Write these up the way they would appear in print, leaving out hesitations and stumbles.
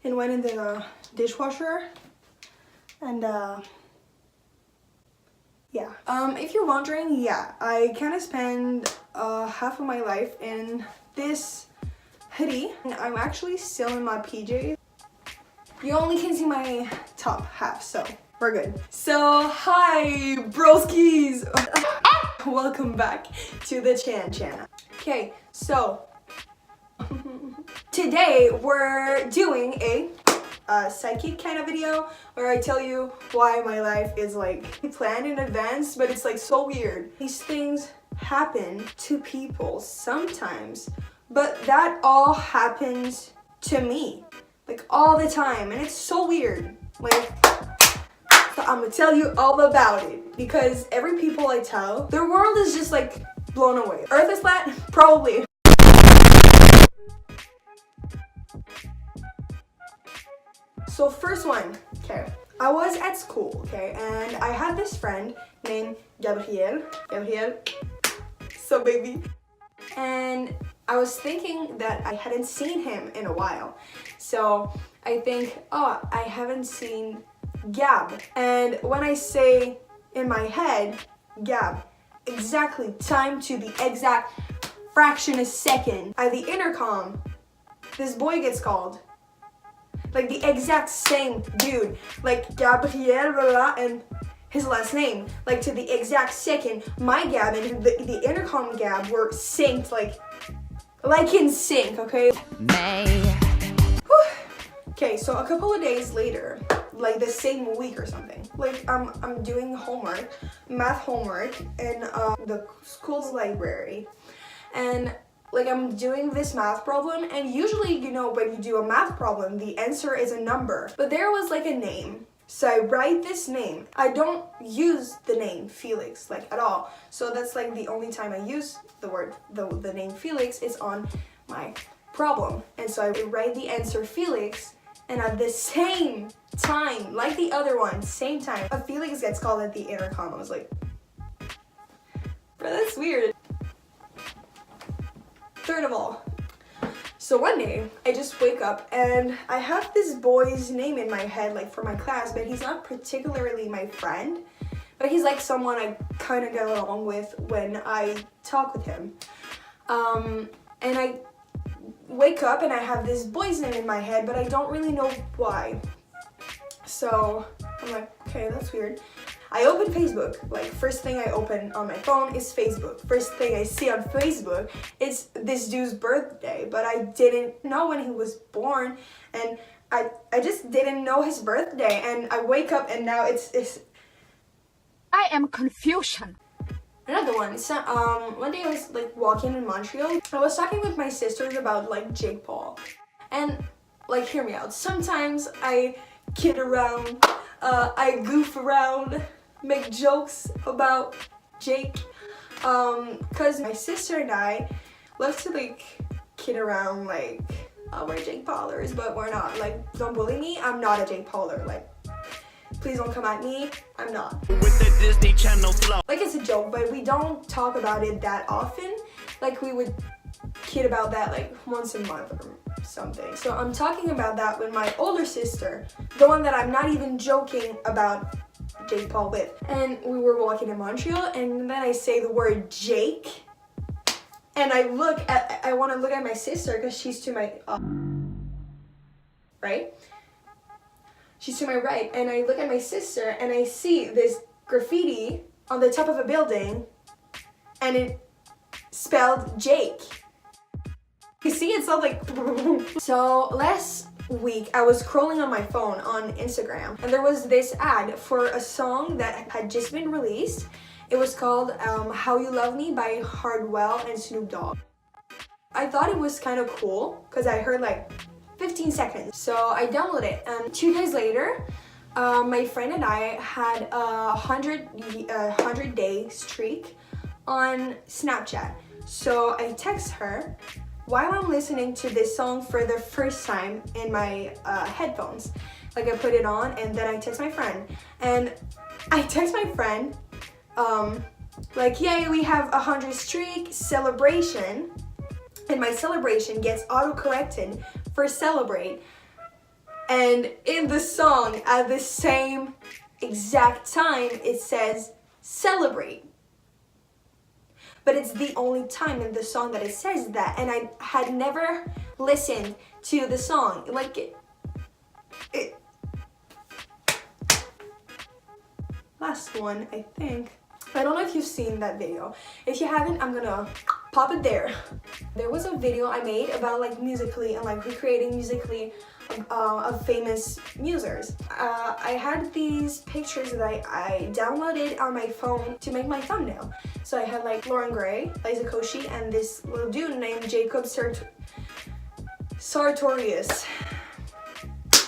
and went in the dishwasher. And yeah. If you're wondering, yeah, I kind of spend half of my life in this hoodie. And I'm actually still in my PJs. You only can see my top half, so we're good. So, hi, broskies! Welcome back to the channel. Okay, so today we're doing a psychic kind of video where I tell you why my life is like planned in advance, but it's like so weird. These things happen to people sometimes, but that all happens to me like all the time, and it's so weird. Like, so I'm gonna tell you all about it because every people I tell, their world is just like blown away. Earth is flat? Probably. So first one, okay. I was at school, okay, and I had this friend named Gabriel, so baby. And I was thinking that I hadn't seen him in a while. So I think, oh, I haven't seen Gab. And when I say in my head, Gab, exactly, time to the exact fraction of second, at the intercom, this boy gets called. Like the exact same dude, like Gabriel, blah, blah, and his last name, like to the exact second, my Gab and the intercom Gab were synced, like in sync, okay? Okay, so a couple of days later, like the same week or something, like I'm doing homework, math homework in the school's library, and like I'm doing this math problem, and usually, you know, when you do a math problem, the answer is a number, but there was like a name. So I write this name. I don't use the name Felix, like at all. So that's like the only time I use the word, the name Felix is on my problem. And so I write the answer Felix, and at the same time, like the other one, same time, a Felix gets called at the intercom. I was like, bro, that's weird. Third of all, so one day I just wake up and I have this boy's name in my head, like for my class, but he's not particularly my friend, but he's like someone I kind of get along with when I talk with him. And I wake up and I have this boy's name in my head, but I don't really know why. So I'm like, okay, that's weird. I open Facebook, like first thing I open on my phone is Facebook. First thing I see on Facebook is this dude's birthday, but I didn't know when he was born, and I just didn't know his birthday, and I wake up and now it's I am confusion. Another one. So, one day I was like walking in Montreal. I was talking with my sisters about like Jake Paul, and like hear me out. Sometimes I kid around, I goof around, make jokes about Jake, cause my sister and I love to like kid around like, oh, we're Jake Paulers, but we're not. Like, don't bully me, I'm not a Jake Pauler. Like, please don't come at me, I'm not. With the Disney Channel flow. Like, it's a joke, but we don't talk about it that often. Like, we would kid about that like once a month or something. So I'm talking about that with my older sister, the one that I'm not even joking about Jake Paul with. And we were walking in Montreal, and then I say the word Jake, and I want to look at my sister because she's to my right. She's to my right, and I look at my sister and I see this graffiti on the top of a building, and it spelled Jake. You see, it's all like. So last week I was scrolling on my phone on Instagram, and there was this ad for a song that had just been released. It was called How You Love Me by Hardwell and Snoop Dogg. I thought it was kind of cool because I heard like 15 seconds. So I downloaded it, and 2 days later, my friend and I had a 100-day streak on Snapchat. So I text her while I'm listening to this song for the first time in my headphones. Like, I put it on, and then I text my friend. And I text my friend, like, yay, we have a 100 streak celebration. And my celebration gets auto-corrected for celebrate. And in the song, at the same exact time, it says celebrate. But it's the only time in the song that it says that, and I had never listened to the song. Like it last one, I think. I don't know if you've seen that video. If you haven't, I'm gonna pop it there. There was a video I made about like Musical.ly and like recreating Musical.ly of famous musers. I had these pictures that I downloaded on my phone to make my thumbnail. So I had like Lauren Gray, Liza Koshy, and this little dude named Jacob Sartorius.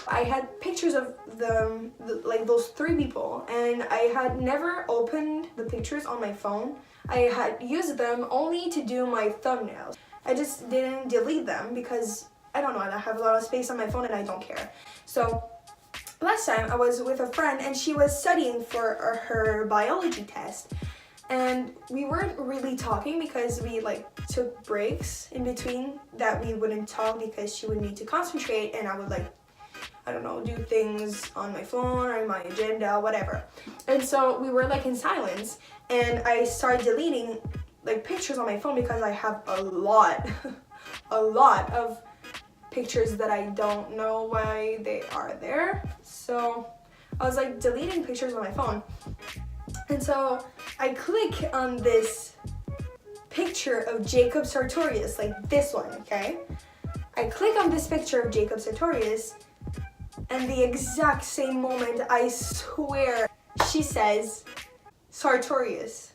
I had pictures of them, like those three people, and I had never opened the pictures on my phone. I had used them only to do my thumbnails. I just didn't delete them because, I don't know, I have a lot of space on my phone and I don't care. So last time I was with a friend and she was studying for her biology test. And we weren't really talking because we like took breaks in between that we wouldn't talk because she would need to concentrate and I would like, I don't know, do things on my phone or my agenda, whatever. And so we were like in silence and I started deleting like pictures on my phone because I have a lot of pictures that I don't know why they are there. So I was like deleting pictures on my phone. And so I click on this picture of Jacob Sartorius, like this one, okay? I click on this picture of Jacob Sartorius, and the exact same moment, I swear, she says Sartorius.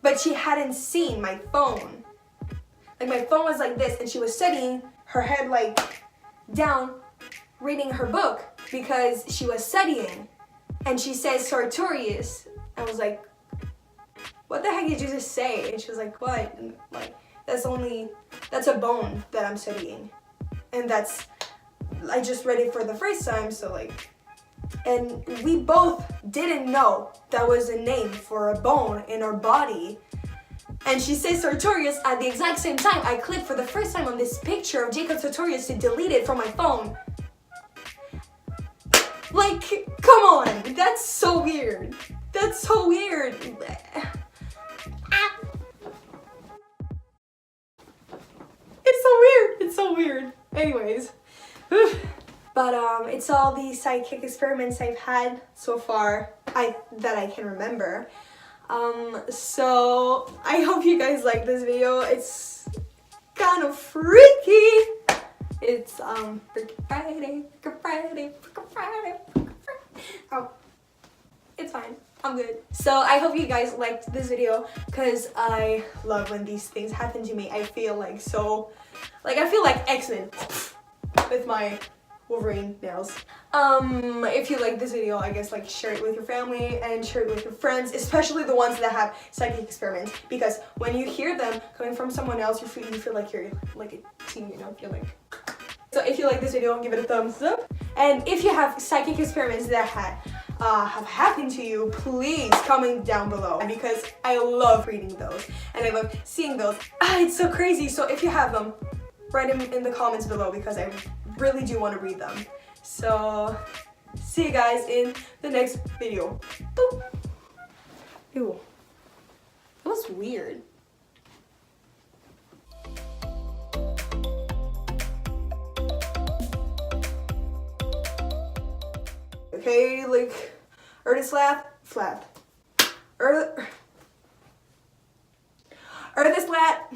But she hadn't seen my phone. Like my phone was like this and she was studying, her head like down, reading her book because she was studying. And she says Sartorius. I was like, what the heck did you just say? And she was like, what? And like, that's a bone that I'm studying. And I just read it for the first time, so like, and we both didn't know that was a name for a bone in our body. And she says Sartorius at the exact same time. I clicked for the first time on this picture of Jacob Sartorius to delete it from my phone. Like, come on, that's so weird. That's so weird. It's so weird. Anyways. But it's all the psychic experiments I've had so far that I can remember. So I hope you guys like this video. It's kind of freaky. It's Freaky Friday, Freaky Friday, Freaky Friday, Freaky Friday. Oh, it's fine. I'm good. So I hope you guys liked this video because I love when these things happen to me. I feel like I feel like X-Men with my Wolverine nails. If you like this video, I guess like share it with your family and share it with your friends, especially the ones that have psychic experiments, because when you hear them coming from someone else, you feel like you're like a team, you know, you're like. So if you like this video, give it a thumbs up. And if you have psychic experiments that have happened to you, please comment down below because I love reading those and I love seeing those. It's so crazy. So if you have them, write them in the comments below because I really do want to read them. So see you guys in the next video. Boop. Ew. That was weird. Okay, like, earth is flat. Earth is flat.